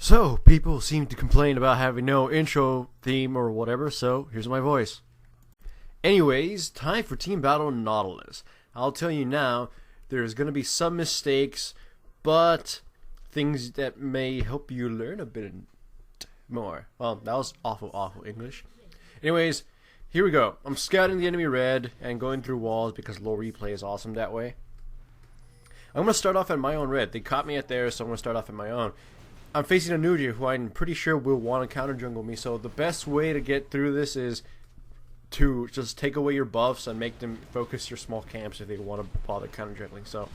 So, people seem to complain about having no intro theme or whatever, so here's my voice. Anyways, time for Team Battle Nautilus. I'll tell you now, there's going to be some mistakes, but things that may help you learn a bit more. Well, that was awful English. Anyways, here we go. I'm scouting the enemy red and going through walls because low replay is awesome that way. I'm going to start off at my own red. They caught me at theirs, so I'm going to start off at my own. I'm facing a Nautilus who I'm pretty sure will want to counter jungle me, so the best way to get through this is to just take away your buffs and make them focus your small camps if they want to bother counter jungling. So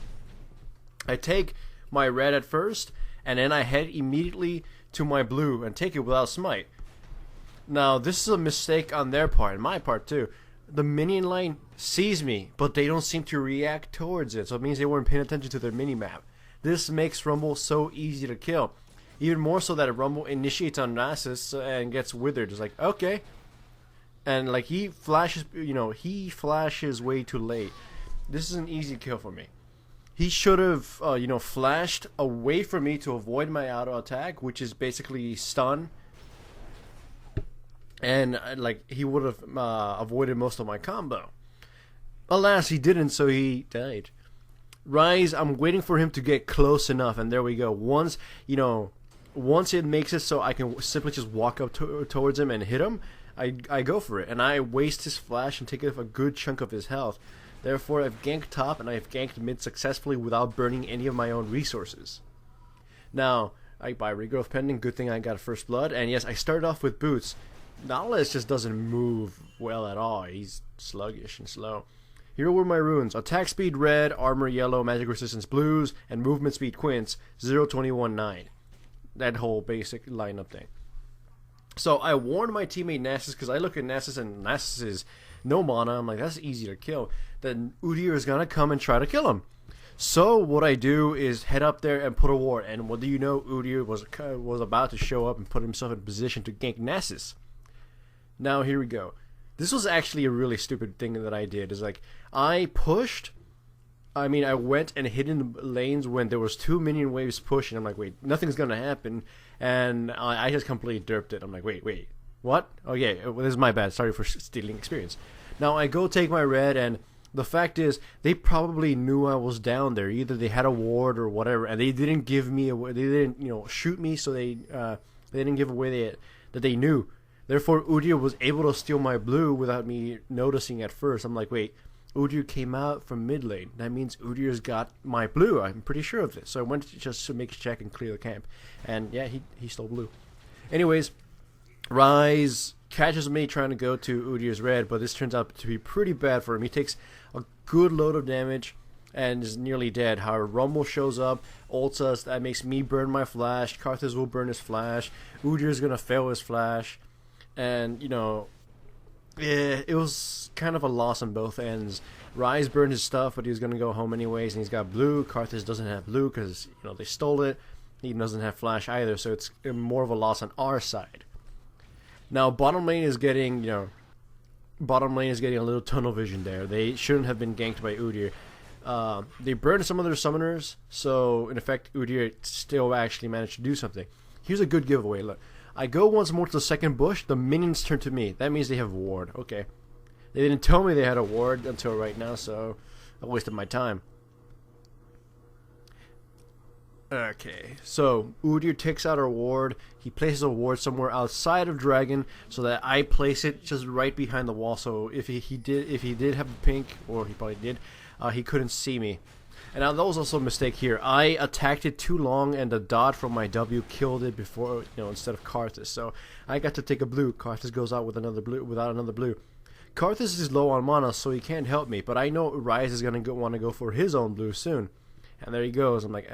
I take my red at first, and then I head immediately to my blue and take it without smite. Now this is a mistake on their part, and my part too. The minion line sees me, but they don't seem to react towards it, so it means they weren't paying attention to their mini-map. This makes Rumble so easy to kill. Even more so that a Rumble initiates on Nautilus and gets withered. It's like, okay. And like he flashes, he flashes way too late. This is an easy kill for me. He should have, flashed away from me to avoid my auto attack, which is basically stun. And like he would have avoided most of my combo. Alas, he didn't, so he died. Rise, I'm waiting for him to get close enough, and there we go. Once it makes it so I can simply just walk up towards him and hit him, I go for it, and I waste his flash and take off a good chunk of his health. Therefore, I've ganked top and I've ganked mid successfully without burning any of my own resources. Now, I buy regrowth pending. Good thing I got a first blood, and yes, I started off with boots. Nautilus just doesn't move well at all. He's sluggish and slow. Here were my runes: attack speed red, armor yellow, magic resistance blues, and movement speed quints 0.21.9. That whole basic lineup thing. So I warned my teammate Nasus, because I look at Nasus and Nasus is no mana. I'm like, that's easy to kill. Then Udyr is gonna come and try to kill him. So what I do is head up there and put a ward. And what do you know? Udyr was about to show up and put himself in position to gank Nasus. Now here we go. This was actually a really stupid thing that I did. Is like I went and hid in the lanes when there was 2 minion waves pushing. I'm like, wait, nothing's gonna happen, and I just completely derped it. I'm like, wait, what? Oh yeah, this is my bad. Sorry for stealing experience. Now I go take my red, and the fact is, they probably knew I was down there. Either they had a ward or whatever, and they didn't give me away. They didn't, shoot me, so they didn't give away that they knew. Therefore, Udyr was able to steal my blue without me noticing at first. I'm like, wait. Udyr came out from mid lane. That means Udyr's got my blue. I'm pretty sure of this. So I went just to make a check and clear the camp. And yeah, he stole blue. Anyways, Rise catches me trying to go to Udyr's red, but this turns out to be pretty bad for him. He takes a good load of damage and is nearly dead. However, Rumble shows up, ults us. That makes me burn my flash. Karthus will burn his flash. Udyr's gonna fail his flash. And, yeah, it was kind of a loss on both ends. Rise burned his stuff, but he was going to go home anyways, and he's got blue. Karthus doesn't have blue because, they stole it. He doesn't have flash either, so it's more of a loss on our side. Now, bottom lane is getting, a little tunnel vision there. They shouldn't have been ganked by Udyr. They burned some of their summoners, so, in effect, Udyr still actually managed to do something. Here's a good giveaway, look. I go once more to the second bush, the minions turn to me. That means they have a ward. Okay. They didn't tell me they had a ward until right now, so I wasted my time. Okay, so Udyr takes out our ward. He places a ward somewhere outside of Dragon so that I place it just right behind the wall. So if he did have a pink, or he probably did, he couldn't see me. And now that was also a mistake here. I attacked it too long, and the dot from my W killed it before, instead of Karthus. So I got to take a blue. Karthus goes out with another blue, without another blue. Karthus is low on mana, so he can't help me. But I know Rise is gonna want to go for his own blue soon. And there he goes. I'm like,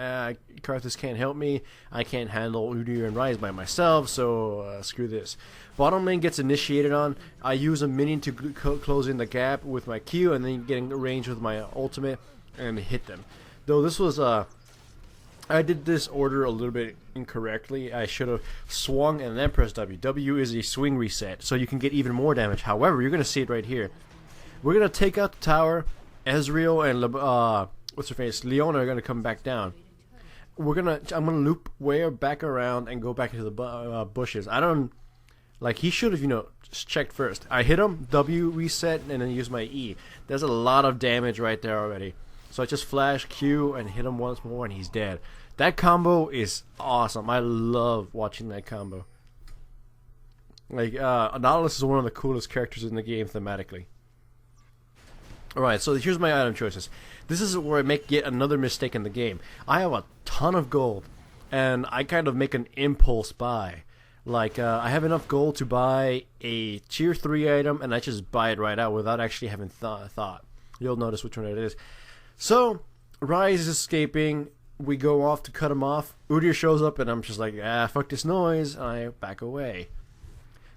Karthus can't help me. I can't handle Udyr and Rise by myself, so screw this. Bottom lane gets initiated on. I use a minion to close in the gap with my Q, and then get in range with my ultimate and hit them. Though this was I did this order a little bit incorrectly. I should have swung and then pressed W. W is a swing reset, so you can get even more damage. However, you're going to see it right here. We're going to take out the tower. Ezreal and what's her face, Leona are going to come back down. I'm gonna loop way back around and go back into the bushes. I don't like. He should have just checked first. I hit him, W reset, and then use my E. There's a lot of damage right there already. So I just flash Q and hit him once more, and he's dead. That combo is awesome. I love watching that combo. Like, Nautilus is one of the coolest characters in the game thematically. Alright, so here's my item choices. This is where I make yet another mistake in the game. I have a ton of gold, and I kind of make an impulse buy. Like, I have enough gold to buy a tier 3 item, and I just buy it right out without actually having thought. You'll notice which one it is. So, Rise is escaping. We go off to cut him off. Udyr shows up, and I'm just like, fuck this noise, and I back away.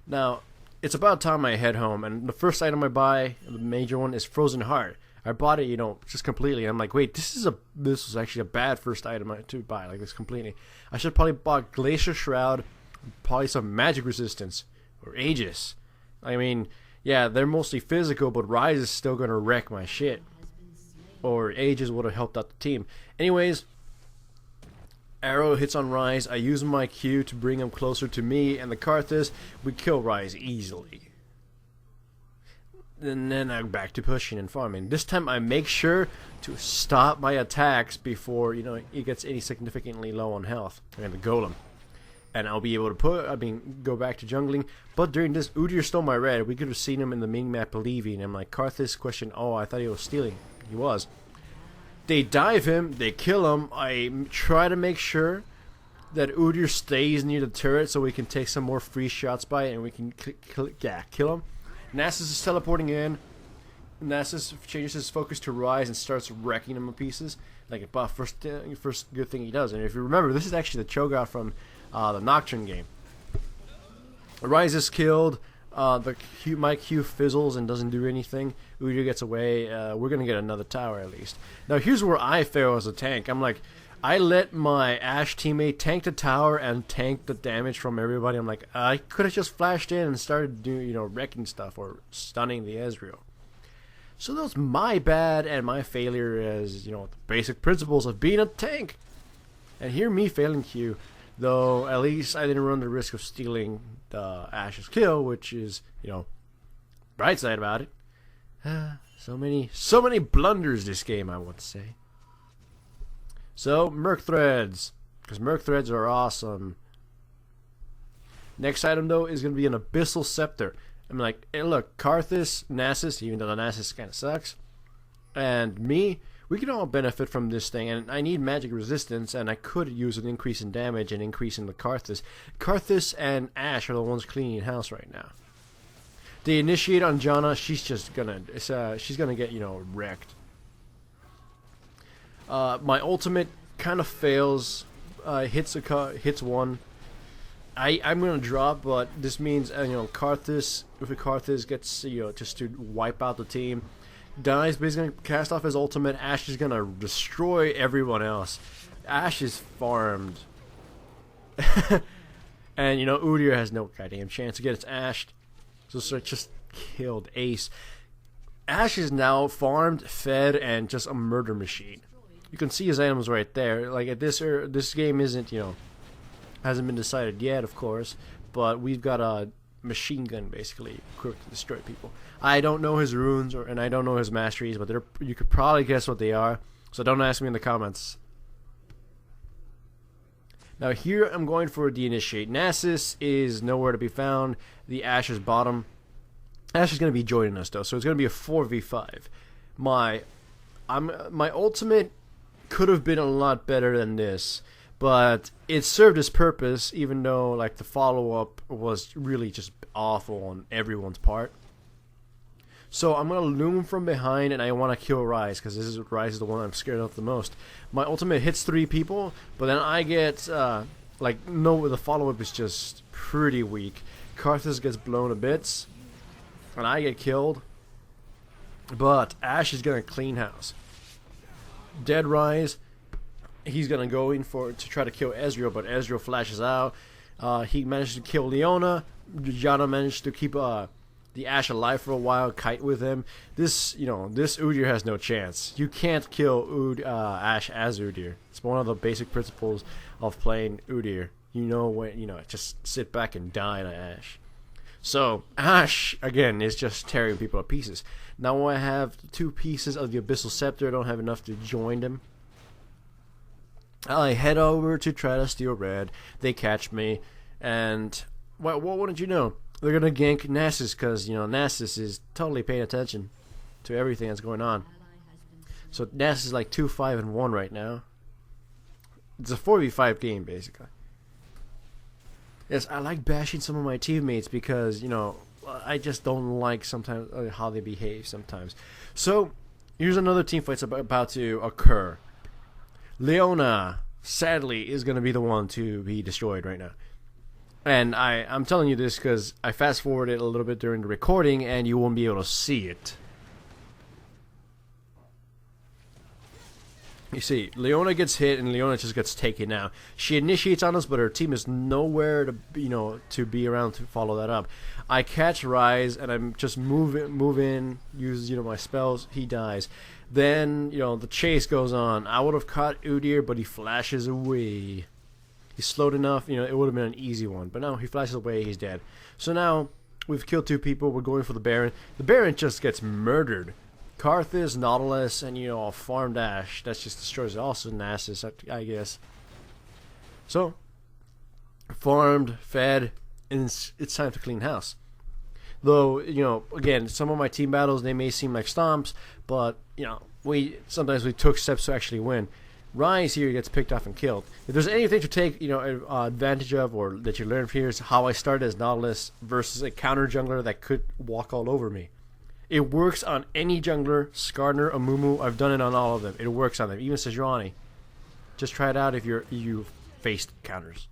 Now, it's about time I head home, and the first item I buy, the major one, is Frozen Heart. I bought it, just completely. I'm like, wait, this was actually a bad first item to buy, like this completely. I should probably bought Glacier Shroud, probably some magic resistance, or Aegis. I mean, yeah, they're mostly physical, but Rise is still gonna wreck my shit. Or Aegis would have helped out the team. Anyways, Arrow hits on Rise. I use my Q to bring him closer to me and the Karthus. We kill Rise easily. And then I'm back to pushing and farming. This time I make sure to stop my attacks before he gets any significantly low on health. And the Golem. And I'll be able to go back to jungling. But during this, Udyr stole my red. We could have seen him in the main map leaving. I'm like, Karthus question, I thought he was stealing. He was. They dive him, they kill him. I try to make sure that Udyr stays near the turret so we can take some more free shots by it and we can kill him. Nasus is teleporting in. Nasus changes his focus to Rise and starts wrecking him to pieces. Like a first good thing he does. And if you remember, this is actually the Cho'Gath from the Nocturne game. Rise is killed. My Q fizzles and doesn't do anything. Udyr gets away. We're gonna get another tower at least. Now here's where I fail as a tank. I'm like, I let my Ashe teammate tank the tower and tank the damage from everybody. I'm like, I could have just flashed in and started doing, wrecking stuff or stunning the Ezreal. So that was my bad and my failure as, the basic principles of being a tank. And here me failing Q, though at least I didn't run the risk of stealing the Ashe's kill, which is, bright side about it. So many blunders this game, I would say. So, Merc Threads, because Merc Threads are awesome. Next item, though, is going to be an Abyssal Scepter. I'm like, hey, look, Karthus, Nasus, even though the Nasus kind of sucks, and me, we can all benefit from this thing, and I need magic resistance, and I could use an increase in damage and increase in the Karthus. Karthus and Ashe are the ones cleaning house right now. They initiate on Janna, she's just gonna, she's gonna get, wrecked. My ultimate kind of fails, hits one. I'm gonna drop, but this means Karthus, if a Karthus gets just to wipe out the team, dies, but he's gonna cast off his ultimate. Ashe is gonna destroy everyone else. Ashe is farmed, and Udyr has no goddamn chance to get its Ashe, so it just killed Ace. Ashe is now farmed, fed, and just a murder machine. You can see his items right there. Like this game isn't hasn't been decided yet, of course, but we've got a machine gun basically equipped to destroy people. I don't know his runes and I don't know his masteries, but you could probably guess what they are. So don't ask me in the comments. Now here I'm going for the initiate. Nasus is nowhere to be found. The Ashe is bottom. Ashe is going to be joining us though, so it's going to be a 4v5. My ultimate could have been a lot better than this, but it served its purpose, even though like the follow-up was really just awful on everyone's part. So I'm gonna loom from behind, and I want to kill Rise because Rise is the one I'm scared of the most. My ultimate hits 3 people, but then I get the follow-up is just pretty weak. Karthus gets blown to bits, and I get killed. But Ashe is gonna clean house. Dead Rise, he's gonna go in to try to kill Ezreal, but Ezreal flashes out. He managed to kill Leona. Janna managed to keep the Ashe alive for a while, kite with him. This this Udyr has no chance. You can't kill Ashe as Udyr. It's one of the basic principles of playing Udyr. Just sit back and die to Ashe. So Ashe again is just tearing people to pieces. Now I have 2 pieces of the Abyssal Scepter. I don't have enough to join them. I head over to try to steal red. They catch me, and what wouldn't you know? They're gonna gank Nasus because Nasus is totally paying attention to everything that's going on. So Nasus is like 2-5-1 right now. It's a 4v5 game basically. Yes, I like bashing some of my teammates because I just don't like sometimes how they behave sometimes. So here's another team fight's about to occur. Leona, sadly, is going to be the one to be destroyed right now. And I'm telling you this because I fast forwarded a little bit during the recording and you won't be able to see it. You see, Leona gets hit and Leona just gets taken out. She initiates on us, but her team is nowhere to be around to follow that up. I catch Rise and I'm just move in, use my spells. He dies. Then the chase goes on. I would have caught Udyr, but he flashes away. He's slowed enough. It would have been an easy one, but now he flashes away. He's dead. So now we've killed 2 people. We're going for the Baron. The Baron just gets murdered. Karthus, Nautilus, and a farmed Ashe. That just destroys it. Also Nasus, I guess. So, farmed, fed, and it's time to clean house. Though, again, some of my team battles, they may seem like stomps, but, sometimes we took steps to actually win. Rise here gets picked off and killed. If there's anything to take, advantage of or that you learn from here is how I started as Nautilus versus a counter jungler that could walk all over me. It works on any jungler, Skarner, Amumu. I've done it on all of them. It works on them, even Sejuani. Just try it out if you faced counters.